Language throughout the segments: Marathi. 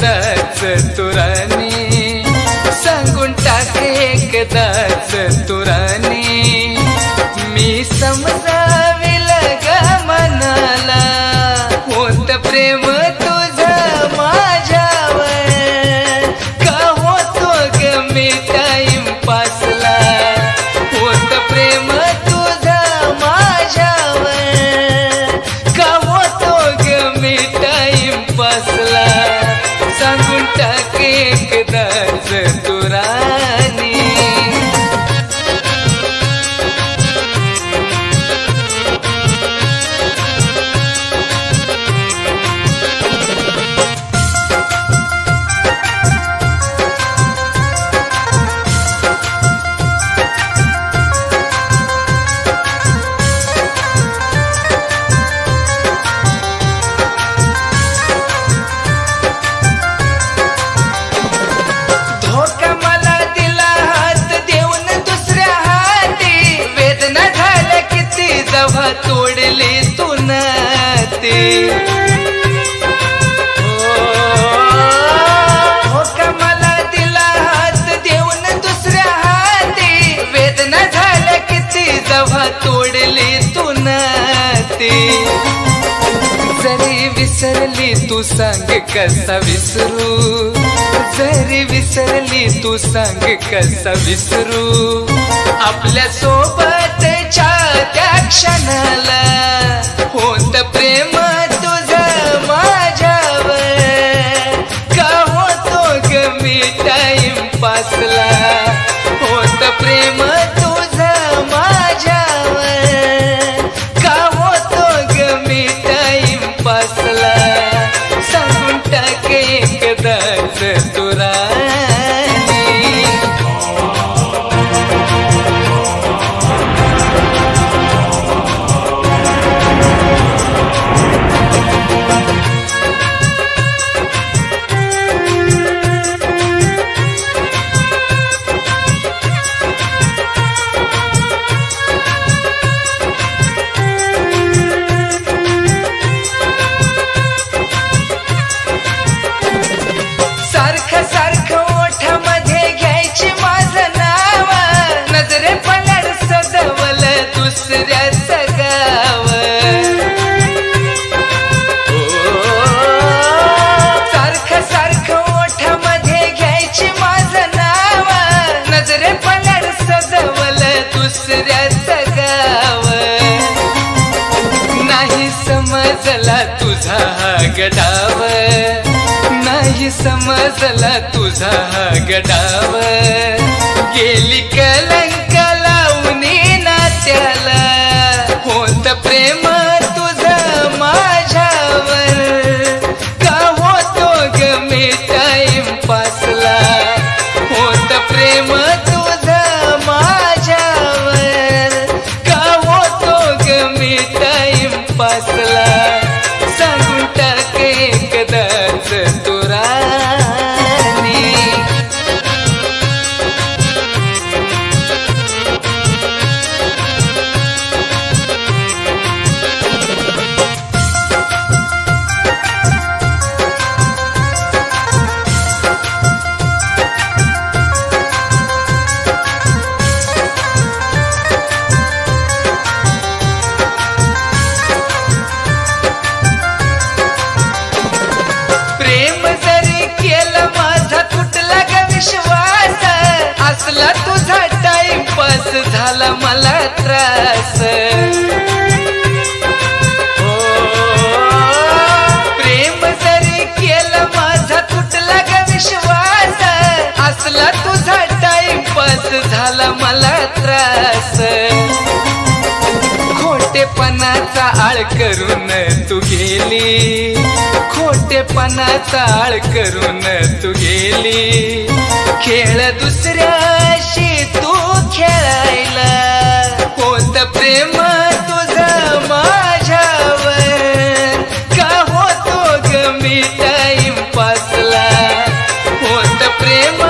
एकदाच तुरानी, सांगून टाक एकदाच तुरानी, मी समजाविल ग मनाला होत प्रेम तुझं माझ्यावर, का होतो ग मी टाइम पासला, होत प्रेम तुझं माझ्यावर, का होतो ग मी टाइम पासला, सांगून टाक एकदाच तुरानी. तोडले तू नाते, हो का मला दिला हात देऊन दुसऱ्या हाती, वेदना झाल्या किती जेव्हा तोडले तू नाते, जरी विसरली तू सांग कसा विसरू, जरी विसरली तू सांग कसा विसरू, आपल्या सोबतच्या त्या क्षणाला होत प्रेम तुझं माझ्यावर, का होतो ग मी टाइम पासला, होत प्रेम तुझं माझ्यावर, का होतो ग मी टाइम पासला, सांगून टाक एकदाच तुरानी. दुसऱ्याचं गाव सारखं सारखं ओठामध्ये घ्यायची माझं नाव, नजरे पलड सजवलं दुसऱ्याचं गाव, नाही समजला तुझा हा गडाव, नाही समजला तुझा हा गडाव, गेली कलंक लावणी नात्याला, होत प्रेम तुझं माझ्यावर, का होतो ग मी टाइम पासला, होत प्रेम तुझं माझ्यावर, का होतो ग मी टाइम पासला, सांगून टाक एकदाच तुरानी. असला तुझा टाइमपास झाला मला त्रास, प्रेम जरी केलं माझा तुटला ग विश्वास, असला तुझा टाइमपास झाला मला त्रास, खोटेपणाचा आळ करून तू गेली, खोटेपणाचा आळ करून तू गेली, खेळ दुसऱ्याशी तू खेळायला, होत प्रेम तुझं माझ्यावर, का होतो ग मी टाइम पासला, होत प्रेम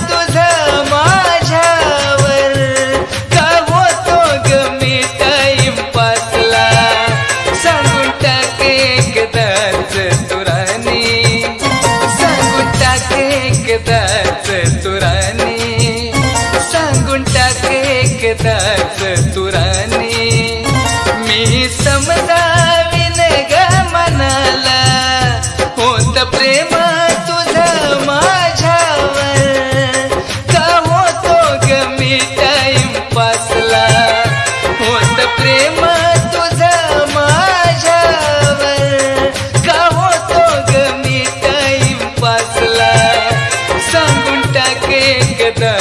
तुझं माझ्यावर, का होतो ग मी टाइम पासला, सांगून टाक एकदाच तुरानी, सांगून टाके एकदा